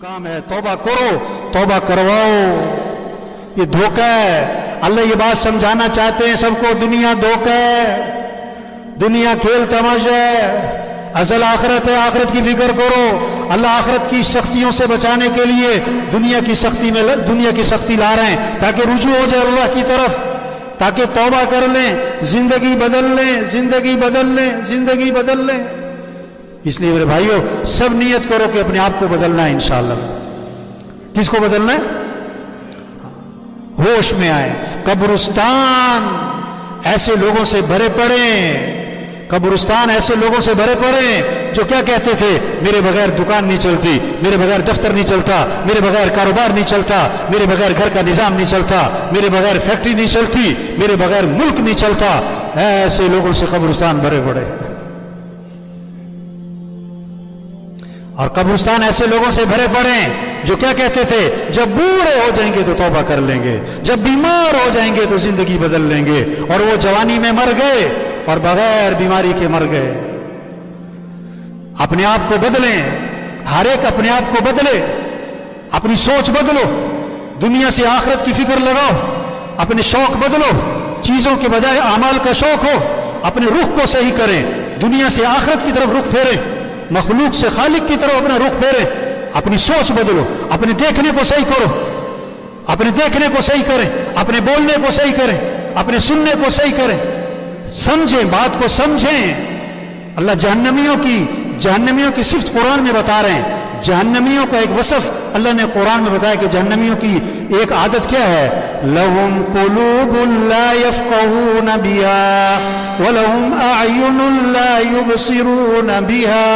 काम है, तौबा करो, तौबा करवाओ। ये धोखा है। अल्लाह ये बात समझाना चाहते हैं सबको, दुनिया धोखा है, दुनिया खेल तमाशा है, असल आखिरत है, आखिरत की फिक्र करो। अल्लाह आखिरत की सख्तियों से बचाने के लिए दुनिया की सख्ती ला रहे हैं ताकि रुजू हो जाए अल्लाह की तरफ, ताकि तौबा कर लें, जिंदगी बदल लें, जिंदगी बदल लें, जिंदगी बदल लें। इसलिए मेरे भाइयों, सब नियत करो कि अपने आप को बदलना है इंशाअल्लाह। किसको बदलना है? होश में आए। कब्रिस्तान ऐसे लोगों से भरे पड़े, कब्रिस्तान ऐसे लोगों से भरे पड़े जो क्या कहते थे, मेरे बगैर दुकान नहीं चलती, मेरे बगैर दफ्तर नहीं चलता, मेरे बगैर कारोबार नहीं चलता, मेरे बगैर घर का निजाम नहीं चलता, मेरे बगैर फैक्ट्री नहीं चलती, मेरे बगैर मुल्क नहीं चलता। ऐसे लोगों से कब्रिस्तान भरे पड़े। और कब्रिस्तान ऐसे लोगों से भरे पड़े जो क्या कहते थे, जब बूढ़े हो जाएंगे तो तौबा कर लेंगे, जब बीमार हो जाएंगे तो जिंदगी बदल लेंगे। और वो जवानी में मर गए और बगैर बीमारी के मर गए। अपने आप को बदलें, हर एक अपने आप को बदले, अपनी सोच बदलो, दुनिया से आखिरत की फिक्र लगाओ, अपने शौक बदलो, चीजों के बजाय अमाल का शौक हो, अपने रुख को सही करें, दुनिया से आखिरत की तरफ रुख फेरें, मखलूक से खालिक की तरफ अपना रुख फेरें, अपनी सोच बदलो, अपने देखने को सही करो, अपने देखने को सही करें, अपने बोलने को सही करें, अपने सुनने को सही करें, समझें, बात को समझें। अल्लाह जहन्नमियों की सिर्फ कुरान में बता रहे हैं। जहन्नमियों का एक वसफ अल्लाह ने कुरान में बताया कि जहन्नमियों की एक आदत क्या है, लहुम कुलूबुन ला यफ़क़हून बिहा व लहुम अअयुनुन ला युबसिरून बिहा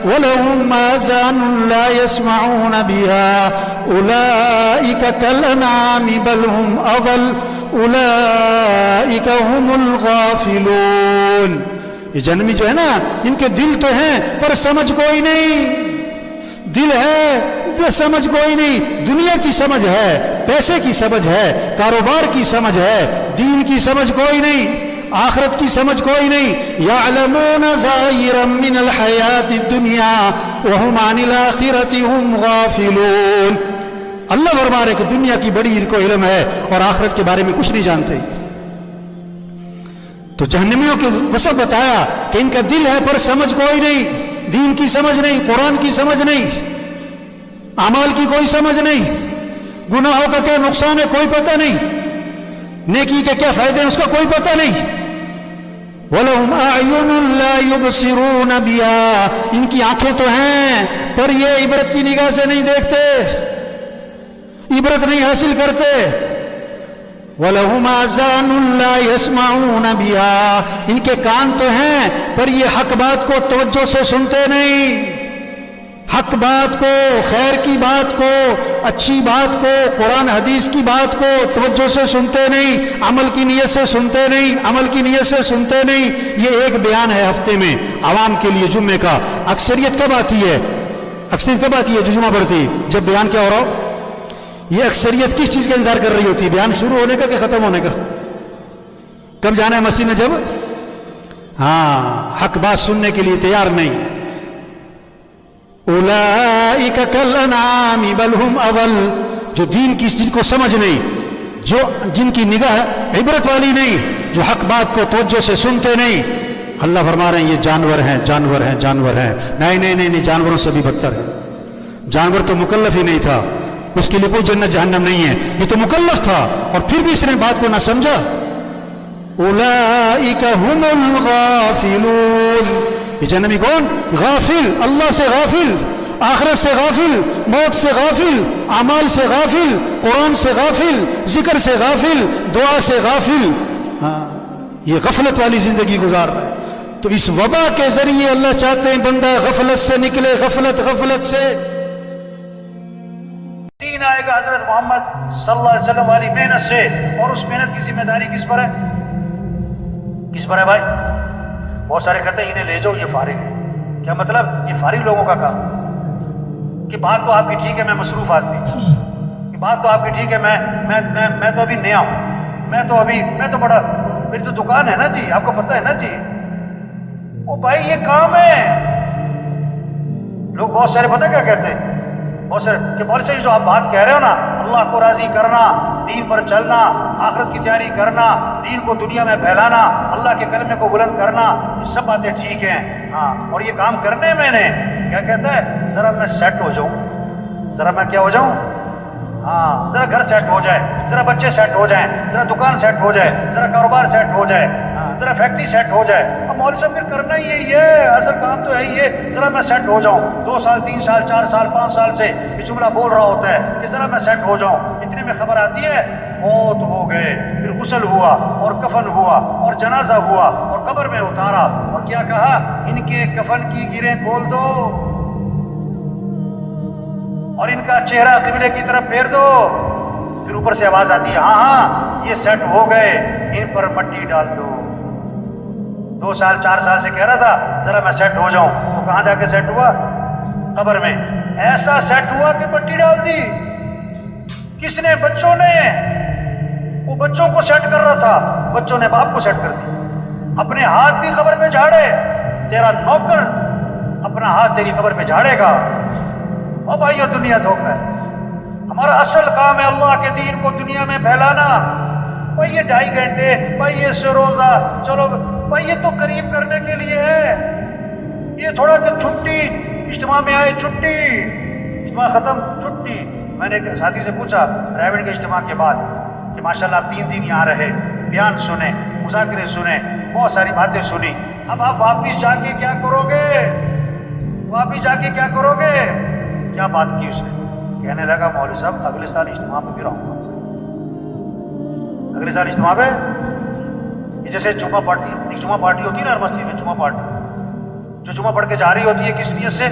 व लहुम आज़ानुन ला यस्मऊन बिहा उलाइका कल अनआमि बल हुम अज़ल उलाइका हुमुल गाफिलून। ये जहन्नमी जो है ना, इनके दिल तो हैं पर समझ कोई नहीं, दिल है तो समझ कोई नहीं। दुनिया की समझ है, पैसे की समझ है, कारोबार की समझ है, दीन की समझ कोई नहीं, आखिरत की समझ कोई नहीं। यअलमून ज़ाहिरम मिनल हयातिद दुनिया व हुम अनिल आखिरति हुम गाफिलून। अल्लाह फरमा रहे कि दुनिया की बड़ी इनको इल्म है और आखिरत के बारे में कुछ नहीं जानते। तो जहन्नमियों के वसफ बताया कि इनका दिल है पर समझ कोई नहीं, दीन की समझ नहीं, कुरान की समझ नहीं, अमाल की कोई समझ नहीं, गुनाहों का क्या नुकसान है कोई पता नहीं, नेकी के क्या फायदे हैं उसका कोई पता नहीं। वलहुम अअयुनुन ला युबसिरून बिहा, इनकी आंखें तो हैं पर ये इबरत की निगाह से नहीं देखते, इबरत नहीं हासिल करते। वलहुम आज़ानुन ला यस्मऊन बिहा, इनके कान तो हैं पर ये हक बात को तवज्जो से सुनते नहीं, हक बात को, खैर की बात को, अच्छी बात को, कुरान हदीस की बात को तवज्जो से सुनते नहीं, अमल की नीयत से सुनते नहीं, अमल की नीयत से सुनते नहीं। ये एक बयान है हफ्ते में आवाम के लिए जुम्मे का। अक्सरियत कब आती है? अक्सरियत कब आती है जो जुम्मा पढ़ती? जब बयान क्या हो रहा हो। ये अक्सरियत किस चीज का इंतजार कर रही होती है? बयान शुरू होने का कि खत्म होने का? कब जाना है मस्जिद में? जब हक बात सुनने के लिए तैयार नहीं। उलाइका कल अनआमि बल हुम अज़ल, जो दीन की चीज को समझ नहीं, जो जिनकी निगाह इबरत वाली नहीं, जो हक बात को तवज्जो से सुनते नहीं, अल्लाह फरमा रहे हैं ये जानवर हैं, जानवर हैं, जानवर हैं। नहीं नहीं नहीं नहीं, जानवरों से भी बदतर है। जानवर तो मुकल्लफ ही नहीं था, उसके लिए कोई जन्नत जहन्नम नहीं है, ये तो मुकल्लफ था और फिर भी इसने बात को ना समझा। उलाइका हुमुल गाफिलून, ये जहन्नमी कौन? गाफिल, अल्लाह से गाफिल, आखिरत से गाफिल, मौत से गाफिल, अमाल से गाफिल, कुरान से गाफिल, जिक्र से गाफिल, दुआ से गाफिल। ये गफलत वाली जिंदगी गुजार रहा है। तो इस वबा के जरिए अल्लाह चाहते हैं बंदा गफलत से निकले, गफलत से। दीन आएगा हजरत मोहम्मद सल्लल्लाहु अलैहि वसल्लम वाली मेहनत से, और उस मेहनत की जिम्मेदारी किस पर है? किस पर है भाई? बहुत सारे कहते हैं इन्हें ले जाओ, ये फारिग है। क्या मतलब? ये फारिग लोगों का काम कि बात तो आपकी ठीक है, मैं मसरूफ आदमी, कि बात तो आपकी ठीक है, मैं तो अभी नया हूं, मैं तो बड़ा, मेरी तो दुकान है ना जी, आपको पता है ना जी। ओ भाई ये काम है। लोग बहुत सारे पता क्या कहते हैं, بہت سے کہ مولوی صاحب جو آپ بات کہہ رہے ہو نا، اللہ کو راضی کرنا، دین پر چلنا، آخرت کی تیاری کرنا، دین کو دنیا میں پھیلانا، اللہ کے کلمے کو بلند کرنا، یہ سب باتیں ٹھیک ہیں، ہاں، اور یہ کام کرنے میں نے کیا کہتا ہے، ذرا میں سیٹ ہو جاؤں، ذرا میں کیا ہو جاؤں، ہاں، ذرا گھر سیٹ ہو جائے، ذرا بچے سیٹ ہو جائیں، ذرا دکان سیٹ ہو جائے، ذرا کاروبار سیٹ ہو جائے، ہاں، ذرا فیکٹری سیٹ ہو جائے۔ اب مولوی صاحب پھر کرنا ہی یہی ہے، اصل کام تو ہے ہی ہے، ذرا میں سیٹ ہو جاؤں، 2 سال 3 سال 4 سال 5 سال سے یہ جملہ بول رہا ہوتا ہے کہ ذرا میں سیٹ ہو جاؤں، اتنے میں خبر آتی ہے فوت ہو گئے، پھر غسل ہوا اور کفن ہوا اور جنازہ ہوا اور قبر میں اتارا، اور کیا کہا، ان کے کفن کی گریں کھول دو اور ان کا چہرہ قبلے کی طرف پھیر دو۔ پھر اوپر سے آواز آتی ہے، ہاں ہاں یہ سیٹ ہو گئے، ان پر مٹی ڈال دو۔ 2 سال 4 سال سے کہہ رہا تھا ذرا میں سیٹ ہو جاؤں، تو کہاں جا کے سیٹ ہوا؟ قبر میں۔ ایسا سیٹ ہوا کہ مٹی ڈال دی۔ کس نے؟ بچوں نے۔ وہ بچوں کو سیٹ کر رہا تھا، بچوں نے باپ کو سیٹ کر دی۔ اپنے ہاتھ بھی قبر پہ جھاڑے، تیرا نوکر اپنا ہاتھ تیری قبر پہ جھاڑے گا۔ اور بھائیو دنیا دھوکہ ہے، ہمارا اصل کام ہے اللہ کے دین کو دنیا میں پھیلانا۔ بھائی یہ 2.5 گھنٹے، بھائی یہ روزہ، چلو بھائی یہ تو قریب کرنے کے لیے ہے، یہ تھوڑا کہ چھٹی، اجتماع میں آئے چھٹی، اجتماع ختم چھٹی۔ میں نے ایک ساتھی سے پوچھا ریونڈ کے اجتماع کے بعد کہ ماشاءاللہ آپ 3 دن یہاں رہے، بیان سنے، مذاکرے سنے، بہت ساری باتیں سنی، اب آپ واپس جا کے کیا کرو گے؟ واپس جا کے کیا کرو گے؟ کیا بات کی اس نے؟ کہنے لگا مولوی صاحب اگلے سال اجتماع پہ بھی رہوں گا، اگلے سال اجتماع پہ۔ یہ جیسے جمعہ پارٹی ہوتی ہے نا ہر مسجد میں، جمعہ پارٹی جو جمعہ پڑھ کے جا رہی ہوتی ہے کس نیت سے،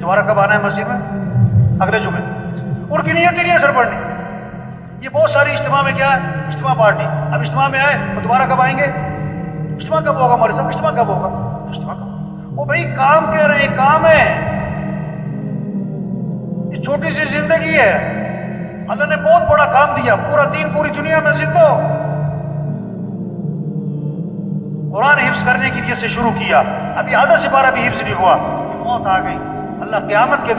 دوبارہ کب آنا ہے مسجد میں؟ اگلے جمعے۔ ان کی نیت ہی نہیں ہے سر پڑھنی۔ یہ بہت ساری اجتماع میں کیا ہے، اجتماع پارٹی، اب اجتماع میں آئے تو دوبارہ کب آئیں گے؟ اجتماع کب ہوگا مولوی صاحب؟ اجتماع کب ہوگا؟ اجتماع کب؟ وہ بھائی کام کہہ رہے ہیں، کام ہے، یہ چھوٹی سی زندگی ہے، اللہ نے بہت بڑا کام دیا، پورا دین پوری دنیا میں زندہ ہو۔ قرآن حفظ کرنے کی نیت سے شروع کیا، ابھی آدھا سپارہ بھی حفظ نہیں ہوا، موت آ گئی۔ اللہ قیامت کے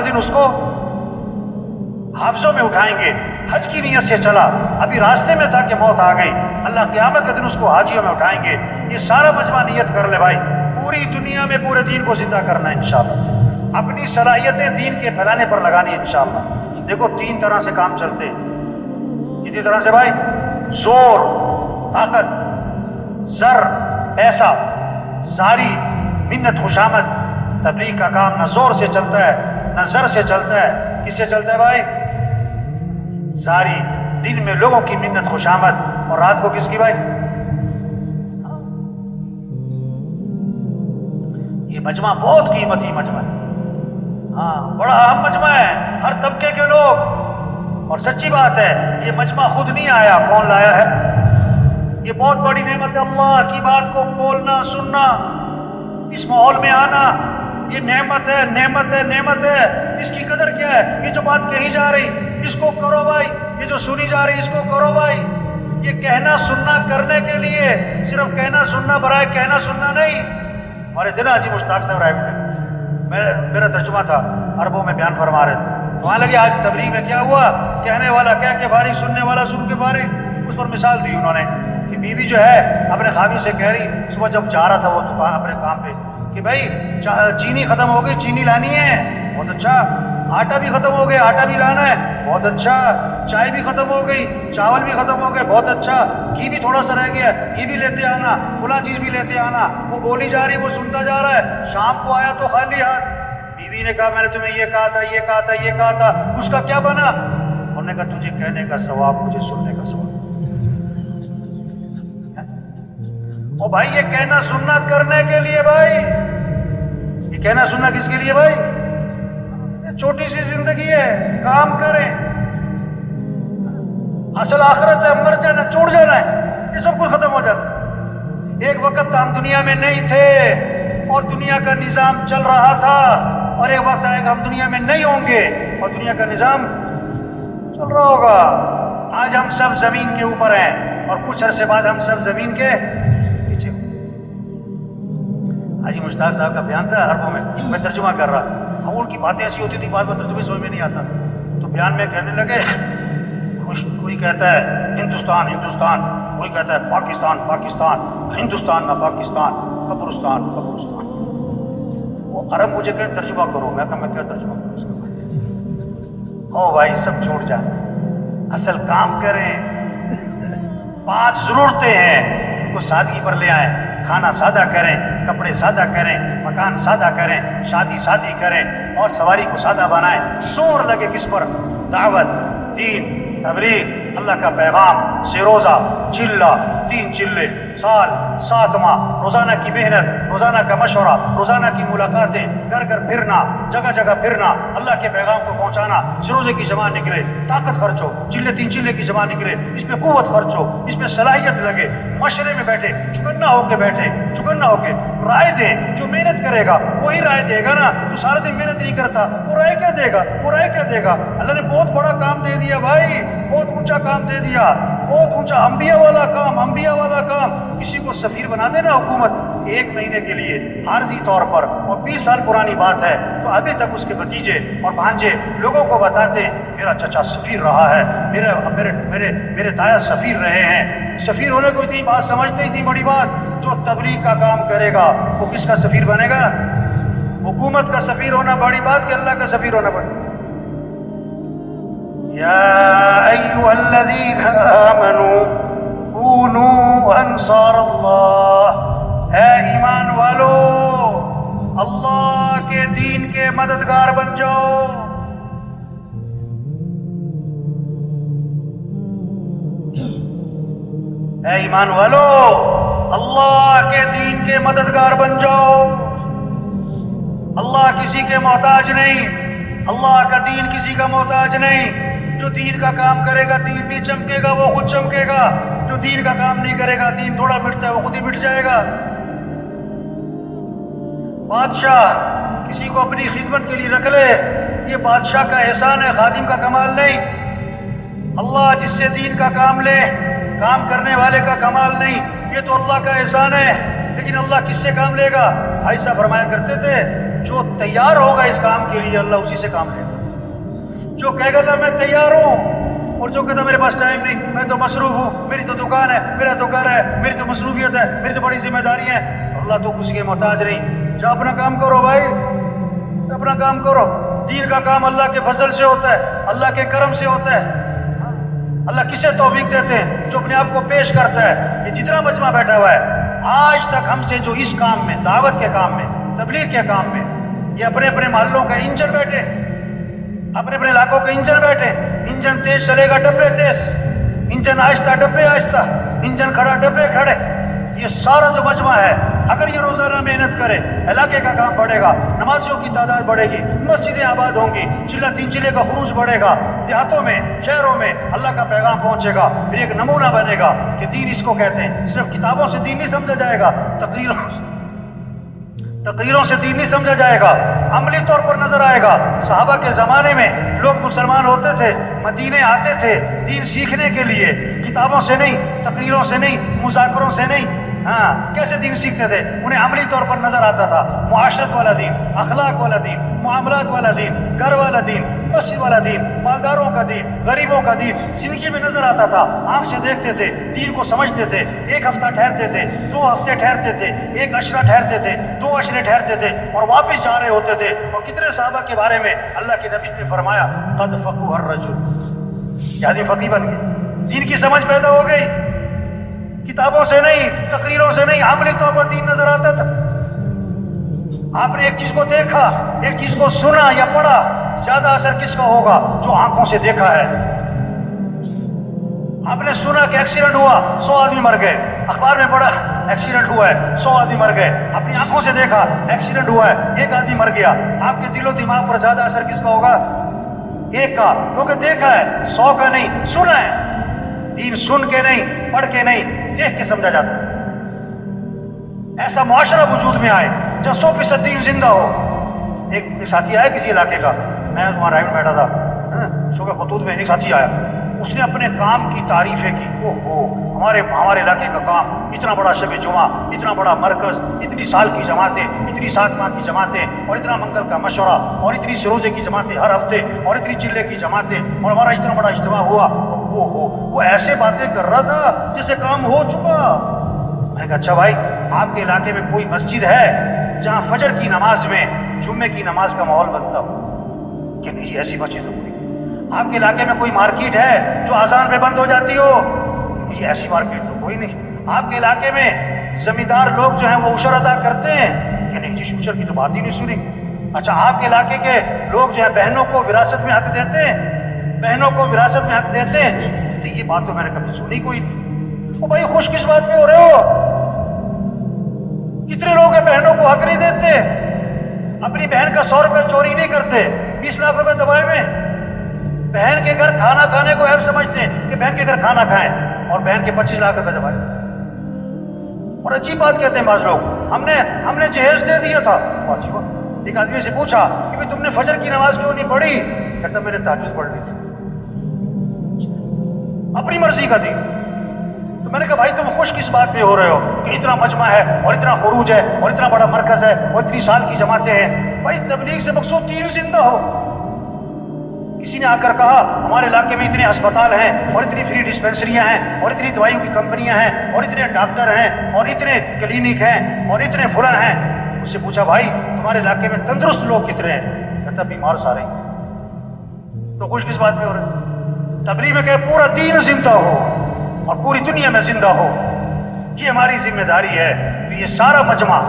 دن اس کو حافظوں میں اٹھائیں گے۔ حج کی نیت سے چلا، ابھی راستے میں تھا کہ موت آ گئی، اللہ قیامت کے دن اس کو حاجیوں میں اٹھائیں گے۔ یہ سارا مجمع نیت کر لے بھائی، پوری دنیا میں پورے دین کو زندہ کرنا ہے انشاءاللہ، اپنی صلاحیتیں دین کے پھیلانے پر لگانی ہے انشاءاللہ۔ دیکھو 3 طرح سے کام چلتے ہیں، کتنی طرح سے بھائی؟ زور، طاقت، زر، پیسہ، زاری، منت، خوشامد۔ تبلیغ کا کام نہ زور سے چلتا ہے نہ زر سے چلتا ہے، کس سے چلتا ہے بھائی؟ زاری، دن میں لوگوں کی منت خوشامد، اور رات کو کس کی بھائی؟ یہ مجمع بہت قیمتی مجمع ہے، ہاں بڑا اہم مجمع ہے، ہر طبقے کے لوگ۔ اور سچی بات ہے یہ مجمع خود نہیں آیا، کون لایا ہے؟ یہ بہت بڑی نعمت ہے، اللہ کی بات کو بولنا، سننا، اس ماحول میں آنا، یہ نعمت ہے، نعمت ہے، نعمت ہے۔ اس کی قدر کیا ہے؟ یہ جو بات کہی جا رہی اس کو کرو بھائی، یہ جو سنی جا رہی اس کو کرو بھائی۔ یہ کہنا سننا کرنے کے لیے، صرف کہنا سننا برائے کہنا سننا نہیں۔ ہمارے ضلع حاجی مشتاق صاحب رائے میرا ترجمہ تھا، عربوں میں بیان فرما رہے تھے، وہاں لگے آج تبلیغ میں کیا ہوا، کہنے والا کہہ کے بھاری، سننے والا سن کے بھاری۔ اس پر مثال دی انہوں نے کہ بیوی جو ہے اپنے خاوند سے کہہ رہی، صبح جب جا رہا تھا وہ دکان اپنے کام پہ، کہ بھائی چینی ختم ہو گئی، چینی لانی ہے، بہت اچھا۔ آٹا بھی ختم ہو گیا، آٹا بھی لانا ہے، بہت اچھا۔ چائے بھی ختم ہو گئی، چاول بھی ختم ہو گئے، بہت اچھا۔ گھی بھی تھوڑا سا رہ گیا، گھی بھی لیتے آنا، فلاں چیز بھی لیتے آنا۔ وہ بولی جا رہی، وہ سنتا جا رہا ہے۔ شام کو آیا تو خالی ہاتھ، بیوی نے کہا میں نے تمہیں یہ کہا تھا، یہ کہا تھا، یہ کہا تھا، اس کا کیا بنا؟ انہوں نے کہا تجھے کہنے کا ثواب، مجھے سننے کا ثواب۔ او بھائی یہ کہنا سننا کرنے کے لیے بھائی، یہ کہنا سننا کس کے لیے بھائی؟ چھوٹی سی زندگی ہے، کام کریں، اصل آخرت ہے، مر جانا، چھوڑ جانا ہے، یہ سب کچھ ختم ہو جاتا ہے۔ ایک وقت ہم دنیا میں نہیں تھے اور دنیا کا نظام چل رہا تھا، اور ایک وقت آئے گا ہم دنیا میں نہیں ہوں گے اور دنیا کا نظام چل رہا ہوگا۔ آج ہم سب زمین کے اوپر ہیں اور کچھ عرصے بعد ہم سب زمین کے پیچھے۔ हाजी मुश्ताक साहब का बयान था अरबों में, मैं तर्जुमा कर रहा, अब उनकी बातें ऐसी होती थी बात में तर्जुमे समझ में नहीं आता, तो बयान में कहने लगे कोई कहता है हिंदुस्तान हिंदुस्तान, कोई कहता है पाकिस्तान पाकिस्तान, हिंदुस्तान ना पाकिस्तान, कब्रिस्तान कब्रिस्तान। वो अरब मुझे कहे तर्जुमा करो, मैं कहा मैं क्या तर्जुमा करूँ इसका। ओ भाई सब छूट जाए, असल काम करें, 5 जरूरतें हैं उनको सादगी पर ले आए, खाना सादा करें, कपड़े सादा करें, मकान सादा करें, शादी सादी करें और सवारी को सादा बनाएं। जोर लगे किस पर? दावत, दीन, तबलीग, अल्लाह का पैगाम से रोजा, चिल्ला, 3 चिल्ले, साल, 7 माह, रोजाना की मेहनत, रोजाना का मशवरा, रोजाना की मुलाकातें, घर घर फिरना, जगह जगह फिरना, अल्लाह के पैगाम को पहुंचाना। रोजे की जमा निकले, ताकत खर्चो, चिल्ले 3 चिल्ले की जमा निकले, इसमें कुव्वत खर्चो, इसमें सलाहियत लगे, मशरे में बैठे, चुकन्ना होके बैठे, चुकन्ना होके राय दें। जो मेहनत करेगा वही राय देगा ना, तो सारा दिन मेहनत नहीं करता वो राय क्या देगा, वो राय क्या देगा? अल्लाह ने बहुत बड़ा काम दे दिया भाई, बहुत ऊंचा काम दे दिया, बहुत ऊंचा, अंबिया वाला काम, अंबिया वाला काम। किसी को सफीर बना देना हुकूमत 1 महीने के लिए आर्जी तौर पर, और 20 साल पुरानी बात है, तो अभी तक उसके भतीजे और भांजे लोगों को बताते मेरा चचा सफीर रहा है, मेरे मेरे मेरे मेरे ताया सफीर रहे हैं। सफीर होने को इतनी बात समझते, इतनी बड़ी बात। जो तबलीग का काम करेगा वो किसका सफीर बनेगा? हुकूमत का सफीर होना बड़ी बात कि अल्लाह का सफीर होना बड़ी? या अय्युहल्लज़ीना आमनू कूनू अंसारल्लाह, है ईमान वालो अल्लाह के दीन के मददगार बन जाओ। है ईमान वालो अल्लाह के दीन के मददगार बन जाओ। अल्लाह किसी के मोहताज नहीं, अल्लाह का दीन किसी का मोहताज नहीं। जो दीन का काम करेगा दीन भी चमकेगा, वो खुद चमकेगा। जो दीन का काम नहीं करेगा, दीन थोड़ा मिटता है वो खुद ही मिट जाएगा। बादशाह किसी को अपनी खिदमत के लिए रख ले, ये बादशाह का एहसान है, खादिम का कमाल नहीं। अल्लाह जिससे दीन का काम ले, काम करने वाले का कमाल नहीं, ये तो अल्लाह का एहसान है। लेकिन अल्लाह किससे काम लेगा? भाई साहब फरमाया करते थे, जो तैयार होगा इस काम के लिए अल्लाह उसी से काम लेगा। जो कहेगा ना मैं तैयार हूं, और जो कहता मेरे पास टाइम नहीं, मैं तो मसरूफ हूं, मेरी तो दुकान है, मेरा तो घर है, मेरी तो मसरूफियत है, मेरी तो बड़ी जिम्मेदारी है, अल्लाह तो किसी के मोहताज नहीं। जा अपना काम करो भाई, अपना काम करो। दीन का काम अल्लाह के फजल से होता है, अल्लाह के करम से होता है। अल्लाह किसे तौफीक देते हैं? जो अपने आप को पेश करता है। ये जितना मजमा बैठा हुआ है आज तक हमसे, जो इस काम में, दावत के काम में, तबलीग के काम में, ये अपने अपने मोहल्लों का इंजन बैठे, अपने अपने इलाकों के इंजन बैठे। इंजन तेज चलेगा डब्बे तेज, इंजन आहिस्ता डब्बे आहिस्ता, इंजन खड़ा डब्बे खड़े। ये सारा जो मजमा है, अगर ये रोजाना मेहनत करे, इलाके का काम बढ़ेगा, नमाजियों की तादाद बढ़ेगी, मस्जिदें आबाद होंगी, चिल्ला 3 चिल्ले का खुरूज बढ़ेगा, देहातों में, शहरों में अल्लाह का पैगाम पहुंचेगा। फिर एक नमूना बनेगा कि दीन इसको कहते हैं। सिर्फ किताबों से दीन नहीं समझा जाएगा, तकरीरों से दीन नहीं समझा जाएगा, अमली तौर पर नजर आएगा। सहाबा के जमाने में लोग मुसलमान होते थे, मदीने आते थे दीन सीखने के लिए, किताबों से नहीं, तकरीरों से नहीं, मुज़ाकरों से नहीं। हाँ, कैसे दीन सीखते थे? उन्हें अमली तौर पर नजर आता था। मुआशरत वाला दीन, अखलाक वाला दीन, मामलात वाला दीन, घर वाला दीन, मस्जिद वाला दीन, मालदारों का दीन, गरीबों का दीन जिंदगी में नजर आता था। आंख से देखते थे, दीन को समझते थे। 1 हफ्ता ठहरते थे, 2 हफ्ते ठहरते थे, 1 अशरा ठहरते थे, 2 अशरे ठहरते थे और वापस जा रहे होते थे। और कितने साहबा के बारे में अल्लाह के नबी ने फरमाया, कद फक़ू हर रजुल, यानी फकी बन गए, दीन की समझ पैदा हो गई। किताबों से नहीं, तकरीरों से नहीं, अमली तौर पर दीन नजर आता था। आपने एक चीज को देखा, एक चीज को सुना या पढ़ा, ज्यादा असर किसका होगा? जो आंखों से देखा है। आपने सुना कि एक्सीडेंट हुआ, 100 आदमी मर गए, अखबार में पढ़ा एक्सीडेंट हुआ है, 100 आदमी मर गए, अपनी आंखों से देखा एक्सीडेंट हुआ है, 1 आदमी मर गया। आपके दिलो दिमाग पर ज्यादा असर किसका होगा? 1 का, क्योंकि देखा है, 100 का नहीं, सुना है। दीन सुन के नहीं, पढ़ के नहीं, देख के समझा जाता है। ऐसा मुआशरा वजूद में आए जब 100% दीन जिंदा हो। एक साथी आया किसी इलाके का, मैं वहां राय में बैठा था, सुबह खतूत में एक साथी आया, اس نے اپنے کام کی تعریفیں کی. ہمارے علاقے کا کام اتنا بڑا شب جمعہ، اتنا بڑا مرکز، اتنی سال کی جماعتیں، اتنی 7 ماہ کی جماعتیں، اور اتنا منگل کا مشورہ، اور اتنی سروزے کی جماعتیں ہر ہفتے، اور اتنی چلے کی جماعتیں، اور ہمارا اتنا بڑا اجتماع ہوا. وہ ایسے باتیں کر رہا تھا جیسے کام ہو چکا. میں نے کہا اچھا بھائی، آپ کے علاقے میں کوئی مسجد ہے جہاں فجر کی نماز میں جمعے کی نماز کا ماحول بنتا ہو؟ کہ نہیں، ایسی مسجد تو کوئی. آپ کے علاقے میں کوئی مارکیٹ ہے جو اذان پہ بند ہو جاتی ہو؟ کہ نہیں، ایسی مارکیٹ تو کوئی نہیں. آپ کے علاقے میں زمیندار لوگ جو ہیں وہ عشر ادا کرتے ہیں؟ کہ نہیں جی، عشر کی تو بات ہی نہیں سنی. اچھا، آپ کے علاقے کے لوگ جو ہیں بہنوں کو وراثت میں حق دیتے ہیں؟ بہنوں کو وراثت میں حق دیتے ہیں؟ تو یہ بات تو میں نے کبھی سنی کوئی نہیں. او بھائی، خوش کس بات میں ہو رہے ہو؟ کتنے لوگ ہیں بہنوں کو حق نہیں دیتے، اپنی بہن کا 100 روپے چوری نہیں کرتے، 20 لاکھ روپے دبائے میں. بہن کے گھر کھانا کھانے کو عیب سمجھتے ہیں کہ بہن کے گھر کھانا کھائیں، اور بہن کے 25 لاکھ روپے دبائے. اور عجیب بات کہتے ہیں بعض لوگ، ہم نے جہیز دے دیا تھا. عجیب. ایک آدمی سے پوچھا کہ بھائی تم نے فجر کی نماز کیوں نہیں پڑھی؟ کہتا میں نے تہجد پڑھ لی تھی. اپنی مرضی کا دی. تو میں نے کہا بھائی تم خوش کس بات پہ ہو رہے ہو کہ اتنا مجمع ہے، اور اتنا خروج ہے، اور اتنا بڑا مرکز ہے، اور اتنی سال کی جماعتیں ہیں؟ بھائی تبلیغ سے مقصود دین زندہ ہو. کسی نے آ کر کہا ہمارے علاقے میں اتنے ہسپتال ہیں، اور اتنی فری ڈسپینسریاں ہیں، اور اتنی دوائیوں کی کمپنیاں ہیں، اور اتنے ڈاکٹر ہیں، اور اتنے کلینک ہیں، اور اتنے فلاں ہیں. اس سے پوچھا بھائی تمہارے علاقے میں تندرست لوگ کتنے ہیں؟ کہتا بیمار سارے ہیں. تو خوش کس بات پہ ہو رہے؟ تبلیغ میں کہ پورا دین زندہ ہو اور پوری دنیا میں زندہ ہو، یہ ہماری ذمہ داری ہے. تو یہ سارا مجمع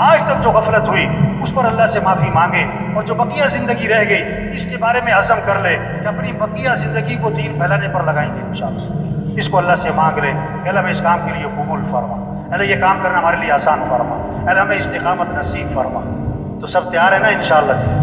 آج تک جو غفلت ہوئی اس پر اللہ سے معافی مانگے، اور جو بقیہ زندگی رہ گئی اس کے بارے میں عزم کر لے کہ اپنی بقیہ زندگی کو دین پھیلانے پر لگائیں گے انشاءاللہ. اس کو اللہ سے مانگ لے کہ اللہ ہمیں اس کام کے لیے قبول فرما، اللہ یہ کام کرنا ہمارے لیے آسان فرما، اللہ ہمیں استقامت نصیب فرما. تو سب تیار ہیں نا انشاءاللہ؟